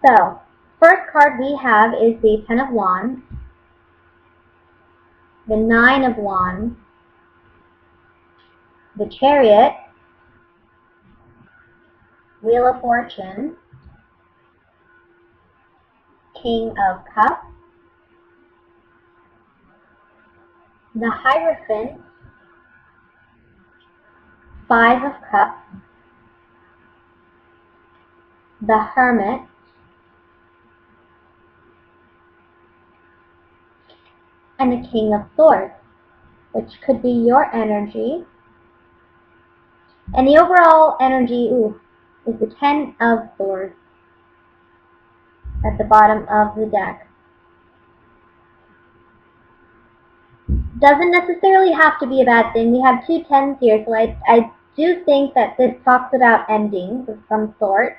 So, first card we have is the Ten of Wands, the Nine of Wands, the Chariot, Wheel of Fortune, King of Cups, the Hierophant, Five of Cups, the Hermit, and the King of Swords, which could be your energy. And the overall energy, is the Ten of Swords at the bottom of the deck. Doesn't necessarily have to be a bad thing. We have two tens here, so I do think that this talks about endings of some sort.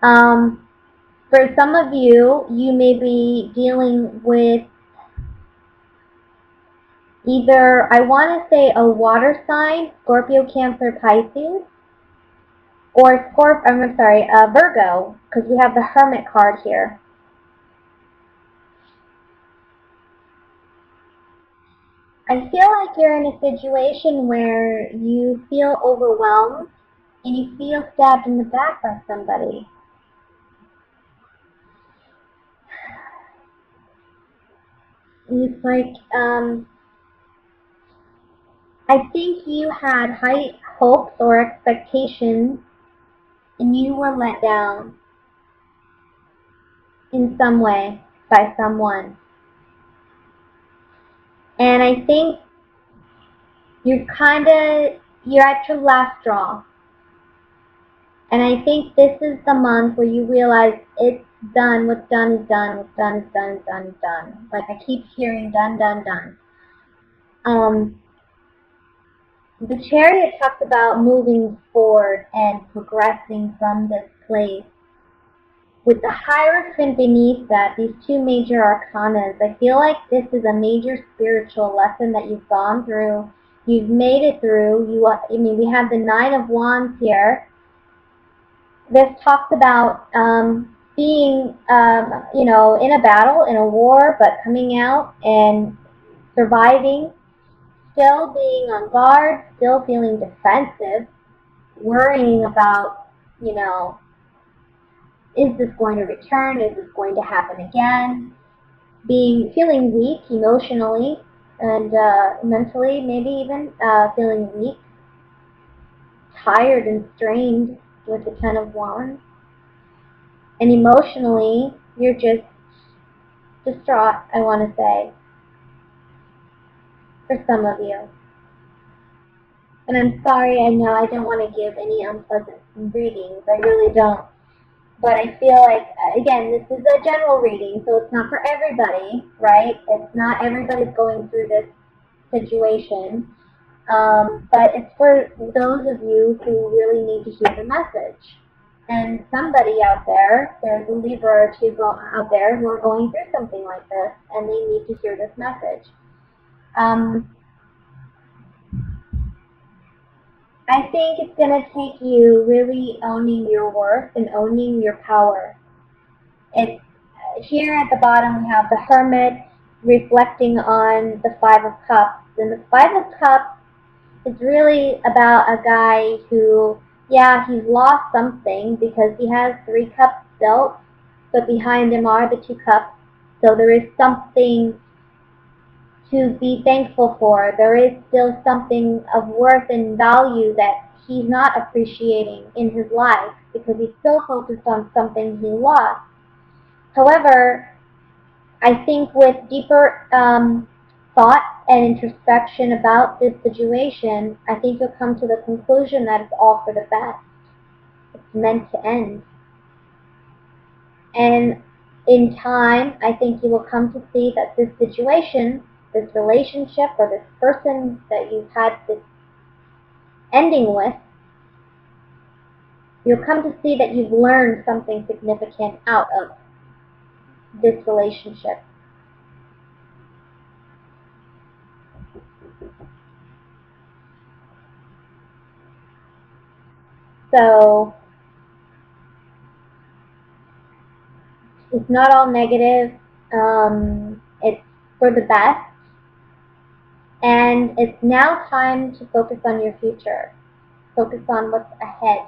For some of you, you may be dealing with either, I want to say, a water sign, Scorpio, Cancer, Pisces, or Virgo, because we have the Hermit card here. I feel like you're in a situation where you feel overwhelmed and you feel stabbed in the back by somebody. It's like, I think you had high hopes or expectations and you were let down in some way by someone. And I think you're at your last straw. And I think this is the month where you realize it's done, what's done is done, what's done is done is done is done. Like I keep hearing done, done, done. The Chariot talks about moving forward and progressing from this place. With the Hierophant beneath that, these two major arcanas, I feel like this is a major spiritual lesson that you've gone through. You've made it through. We have the Nine of Wands here. This talks about being, in a battle, in a war, but coming out and surviving, still being on guard, still feeling defensive, worrying about, is this going to return? Is this going to happen again? Feeling weak emotionally and mentally, maybe even feeling weak, tired and strained with the Ten of Wands. And emotionally, you're just distraught, I want to say, for some of you. And I'm sorry, I know I don't want to give any unpleasant readings. I really don't. But I feel like, again, this is a general reading, so it's not for everybody, right? It's not everybody's going through this situation. But it's for those of you who really need to hear the message. And somebody out there, there's a Libra or two out there who are going through something like this, and they need to hear this message. I think it's going to take you really owning your worth and owning your power. It's here at the bottom we have the Hermit reflecting on the Five of Cups. And the Five of Cups is really about a guy who, he's lost something because he has 3 cups still, but behind him are the 2 cups. So there is something to be thankful for. There is still something of worth and value that he's not appreciating in his life because he's still focused on something he lost. However, I think with deeper thought and introspection about this situation, I think you'll come to the conclusion that it's all for the best. It's meant to end. And in time, I think you will come to see that this situation, this relationship, or this person that you've had this ending with, you'll come to see that you've learned something significant out of this relationship. So, It's not all negative. It's for the best. And it's now time to focus on your future. Focus on what's ahead.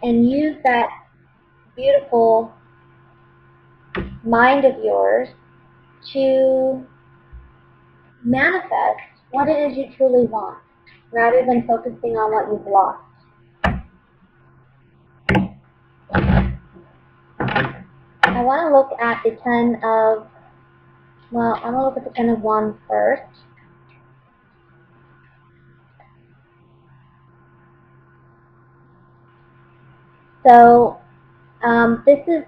And use that beautiful mind of yours to manifest what it is you truly want, rather than focusing on what you've lost. I want to look at the I'm going to look at the Ten of Wands first. So, this is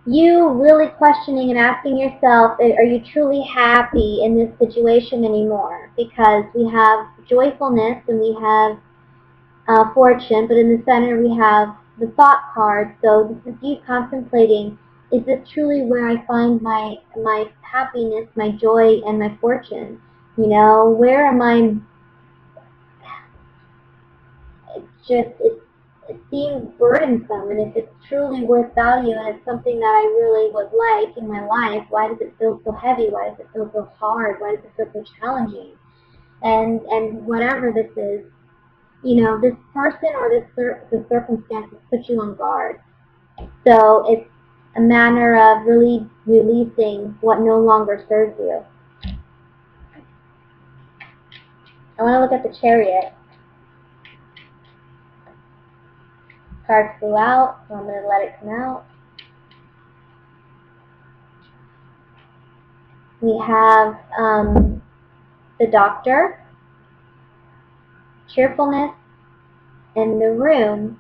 you really questioning and asking yourself, are you truly happy in this situation anymore? Because we have joyfulness and we have fortune, but in the center we have the thought card. So this is you contemplating, is this truly where I find my happiness, my joy, and my fortune? You know, where am I? It seems burdensome, and if it's truly worth value and it's something that I really would like in my life, why does it feel so heavy? Why does it feel so hard? Why does it feel so challenging? And whatever this is, you know, this person or the circumstances put you on guard. So it's a manner of really releasing what no longer serves you. I want to look at the Chariot. Card flew out, so I'm going to let it come out. We have the Doctor, cheerfulness, and the Room,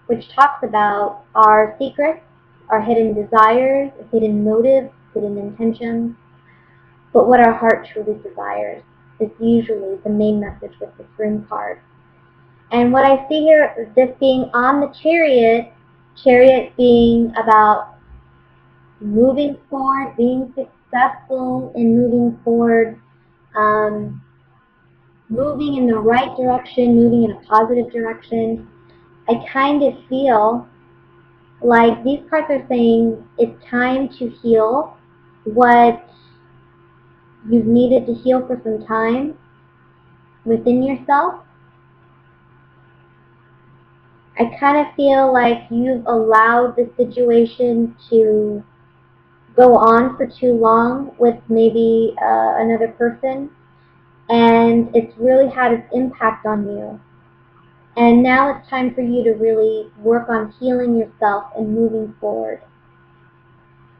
which talks about our secrets, our hidden desires, hidden motives, hidden intentions. But what our heart truly desires is usually the main message with this Room card. And what I see here, this being on the Chariot being about moving forward, being successful in moving forward, moving in the right direction, moving in a positive direction. I kind of feel like these cards are saying it's time to heal what you've needed to heal for some time within yourself. I kind of feel like you've allowed the situation to go on for too long with maybe another person, and it's really had its impact on you. And now it's time for you to really work on healing yourself and moving forward,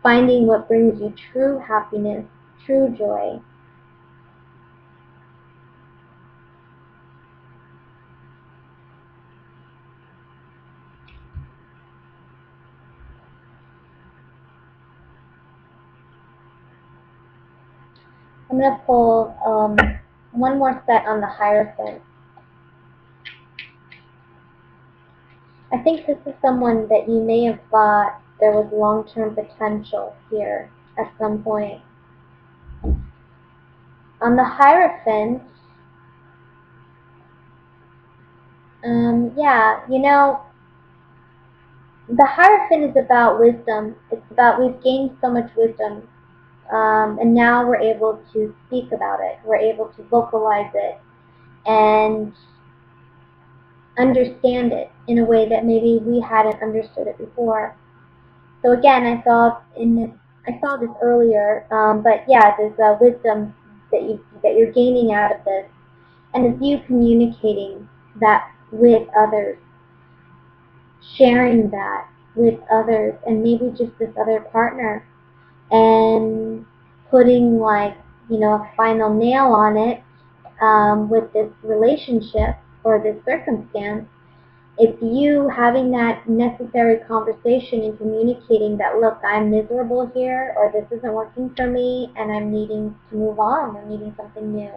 finding what brings you true happiness, true joy. I'm going to pull one more set on the Hierophant. I think this is someone that you may have thought there was long-term potential here at some point. On the Hierophant, yeah, you know, the Hierophant is about wisdom. It's about we've gained so much wisdom, and now we're able to speak about it. We're able to vocalize it and understand it in a way that maybe we hadn't understood it before. So again, I saw this earlier, but yeah, there's wisdom that you're gaining out of this, and it's you communicating that with others, sharing that with others, and maybe just this other partner, and putting like, you know, a final nail on it with this relationship or this circumstance. It's you having that necessary conversation and communicating that, look, I'm miserable here, or this isn't working for me, and I'm needing to move on. I'm needing something new.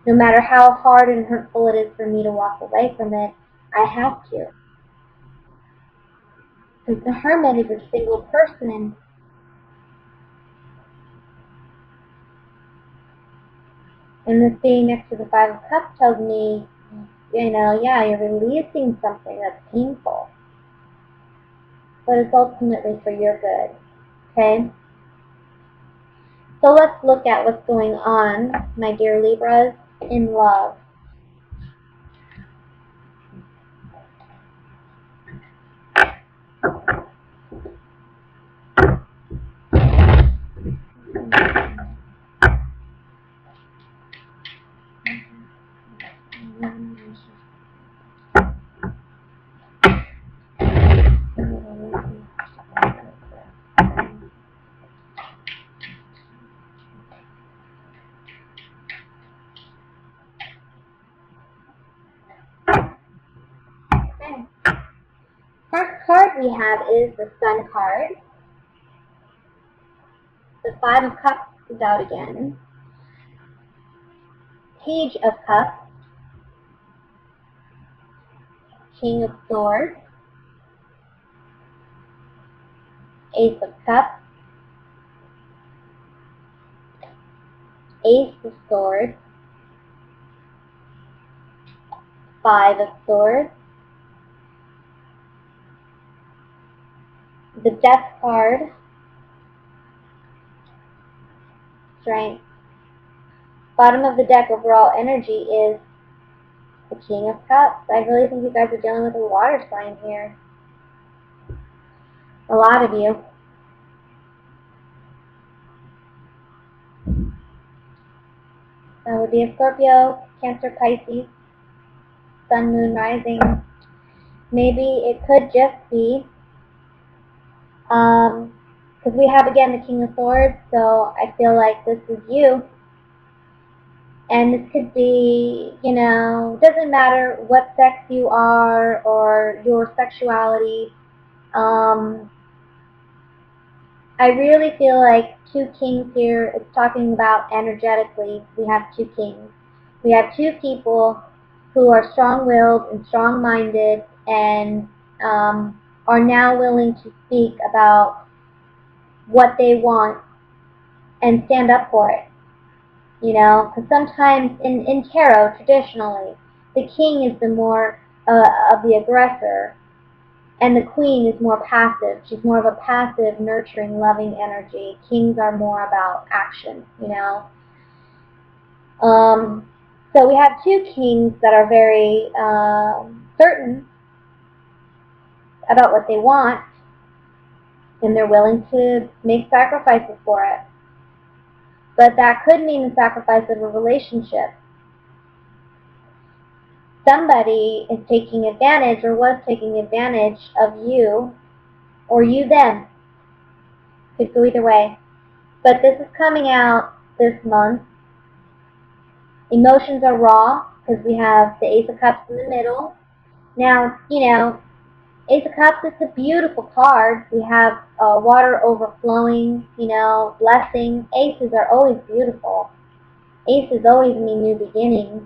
No matter how hard and hurtful it is for me to walk away from it, I have to. Because the Hermit is a single person. And this being next to the Five of Cups tells me, you know, yeah, you're releasing something that's painful. but it's ultimately for your good, okay? So let's look at what's going on, my dear Libras, in love. Okay. First card we have is the Sun card. The Five of Cups is out again. Page of Cups. King of Swords. Ace of Cups. Ace of Swords. Five of Swords. The Death card. Strength. Bottom of the deck overall energy is the King of Cups. I really think you guys are dealing with a water sign here. A lot of you. That would be a Scorpio, Cancer, Pisces, Sun, Moon, Rising. Maybe it could just be, because we have again the King of Swords, so I feel like this is you. And this could be, you know, doesn't matter what sex you are or your sexuality. I really feel like two kings here. It's talking about energetically. We have two kings. We have two people who are strong-willed and strong-minded and are now willing to speak about what they want and stand up for it. You know, because sometimes in tarot, traditionally, the king is the more of the aggressor, and the queen is more passive. She's more of a passive, nurturing, loving energy. Kings are more about action, you know. So we have two kings that are very certain about what they want, and they're willing to make sacrifices for it. But that could mean the sacrifice of a relationship. Somebody is taking advantage or was taking advantage of you, or you them. Could go either way. But this is coming out this month. Emotions are raw because we have the Ace of Cups in the middle. Now, you know, Ace of Cups is a beautiful card. We have water overflowing, you know, blessing. Aces are always beautiful. Aces always mean new beginnings.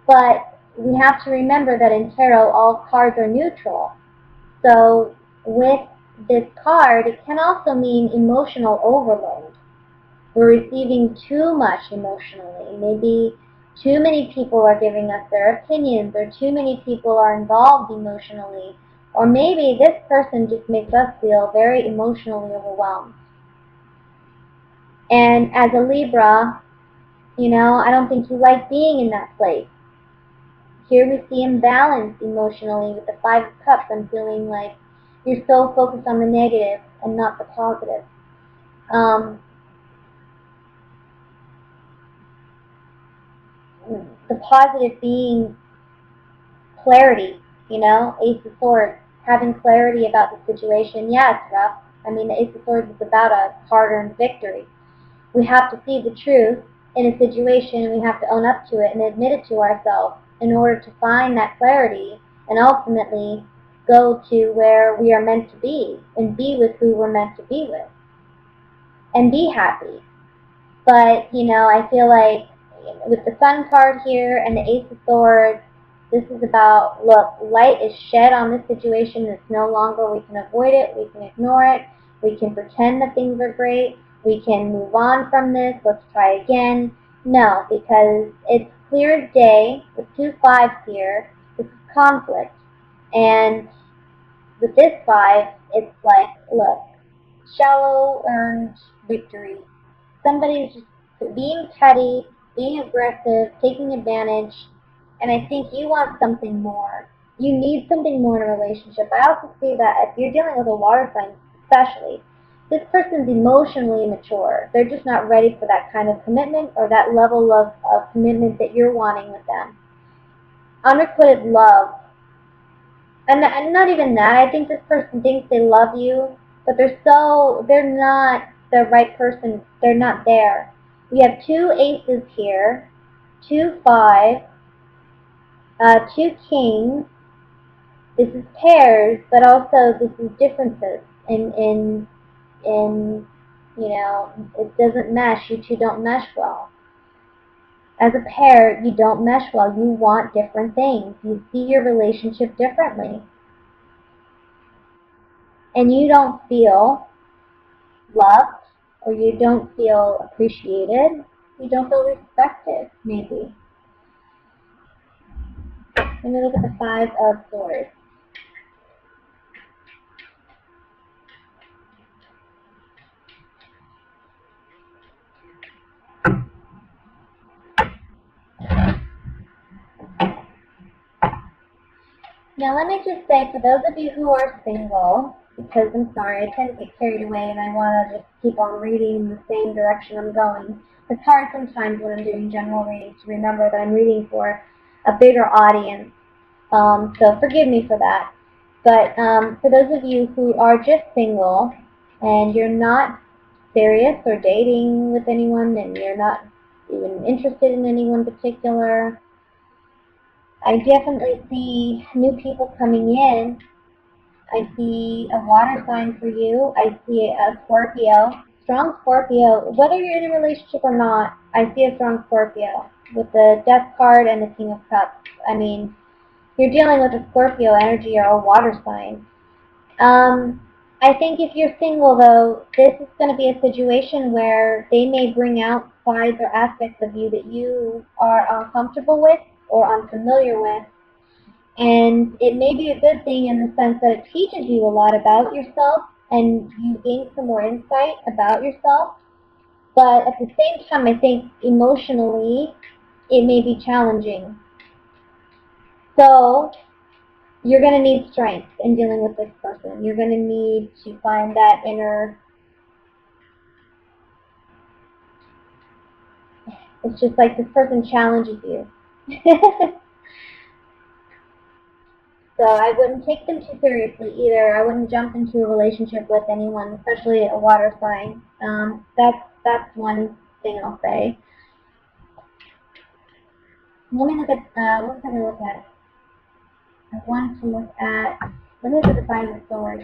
But we have to remember that in tarot, all cards are neutral. So with this card, it can also mean emotional overload. We're receiving too much emotionally. Maybe too many people are giving us their opinions, or too many people are involved emotionally. Or maybe this person just makes us feel very emotionally overwhelmed. And as a Libra, you know, I don't think you like being in that place. Here we see imbalance emotionally with the Five of Cups. I'm feeling like you're so focused on the negative and not the positive. The positive being clarity, you know, Ace of Swords, having clarity about the situation. Yeah, it's rough. I mean, the Ace of Swords is about a hard-earned victory. We have to see the truth in a situation, and we have to own up to it and admit it to ourselves in order to find that clarity and ultimately go to where we are meant to be and be with who we're meant to be with and be happy. But, you know, I feel like with the Sun card here and the Ace of Swords, this is about, look, light is shed on this situation. It's no longer, we can avoid it, we can ignore it, we can pretend that things are great, we can move on from this, let's try again. No, because it's clear as day, with two fives here, this is conflict. And with this vibe, it's like, look, shallow earned victory. Somebody's just being petty, being aggressive, taking advantage, and I think you want something more. You need something more in a relationship. I also see that if you're dealing with a water sign, especially, this person's emotionally immature. They're just not ready for that kind of commitment or that level of commitment that you're wanting with them. Unrequited love. And not even that. I think this person thinks they love you, but they're not the right person. They're not there. We have 2 aces here, 2 5, 2 kings. This is pairs, but also this is differences in you know, it doesn't mesh. You two don't mesh well. As a pair, you don't mesh well. You want different things. You see your relationship differently. And you don't feel loved, or you don't feel appreciated. You don't feel respected, maybe. Let me look at the 5 of Swords. Now let me just say, for those of you who are single, because I'm sorry, I tend to get carried away and I want to just keep on reading the same direction I'm going. It's hard sometimes when I'm doing general readings to remember that I'm reading for a bigger audience, so forgive me for that. But for those of you who are just single and you're not serious or dating with anyone and you're not even interested in anyone particular, I definitely see new people coming in. I see a water sign for you. I see a Scorpio. Strong Scorpio. Whether you're in a relationship or not, I see a strong Scorpio with the Death card and the King of Cups. I mean, you're dealing with a Scorpio energy or a water sign. I think if you're single, though, this is going to be a situation where they may bring out sides or aspects of you that you are uncomfortable with or unfamiliar with. And it may be a good thing in the sense that it teaches you a lot about yourself and you gain some more insight about yourself. But at the same time, I think emotionally, it may be challenging. So you're going to need strength in dealing with this person. You're going to need to find that inner... It's just like this person challenges you. So I wouldn't take them too seriously either. I wouldn't jump into a relationship with anyone, especially a water sign. That's one thing I'll say. Let me look at, what can I look at? I want to look at, let me look at the 5 of Swords.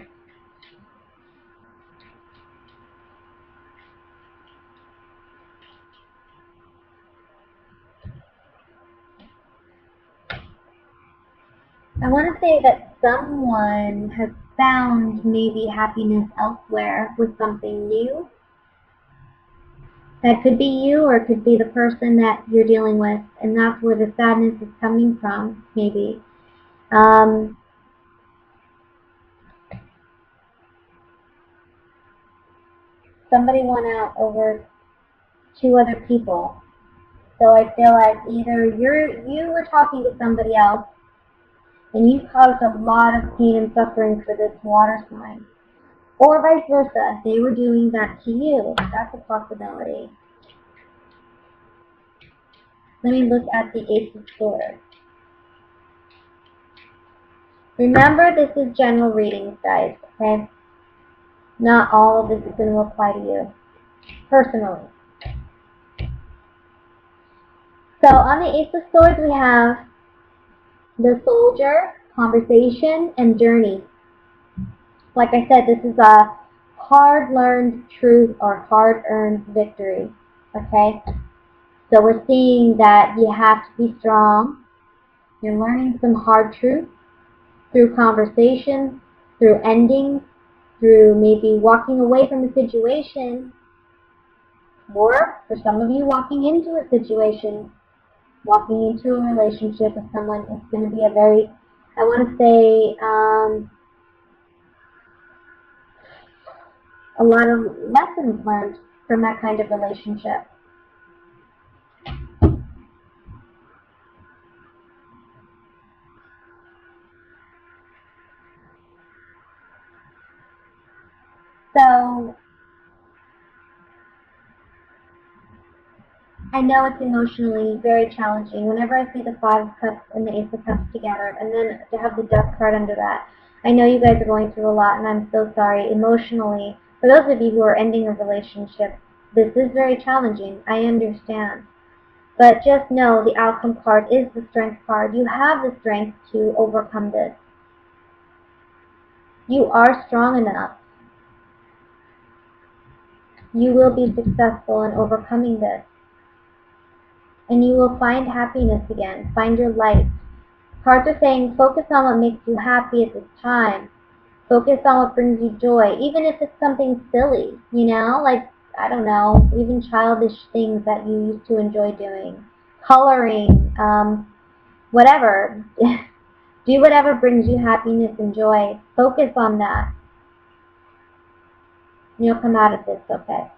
I want to say that someone has found maybe happiness elsewhere with something new. That could be you, or it could be the person that you're dealing with, and that's where the sadness is coming from, maybe. Somebody went out over 2 other people. So I feel like either you were talking to somebody else, and you caused a lot of pain and suffering for this water sign. Or vice versa, they were doing that to you. That's a possibility. Let me look at the Ace of Swords. Remember, this is general readings, guys, okay? Not all of this is going to apply to you, personally. So on the Ace of Swords, we have the Soldier, Conversation, and Journey. Like I said, this is a hard-learned truth or hard-earned victory, okay? So we're seeing that you have to be strong. You're learning some hard truths through conversation, through endings, through maybe walking away from a situation, or for some of you, walking into a situation, walking into a relationship with someone. It's going to be a very, I want to say, a lot of lessons learned from that kind of relationship. So I know it's emotionally very challenging. Whenever I see the Five of Cups and the Ace of Cups together, and then to have the Death card under that, I know you guys are going through a lot, and I'm so sorry. Emotionally, for those of you who are ending a relationship, this is very challenging. I understand. But just know the outcome card is the Strength card. You have the strength to overcome this. You are strong enough. You will be successful in overcoming this. And you will find happiness again. Find your light. Cards are saying focus on what makes you happy at this time. Focus on what brings you joy, even if it's something silly, you know? Like, I don't know, even childish things that you used to enjoy doing. Coloring, whatever. Do whatever brings you happiness and joy. Focus on that. You'll come out of this okay.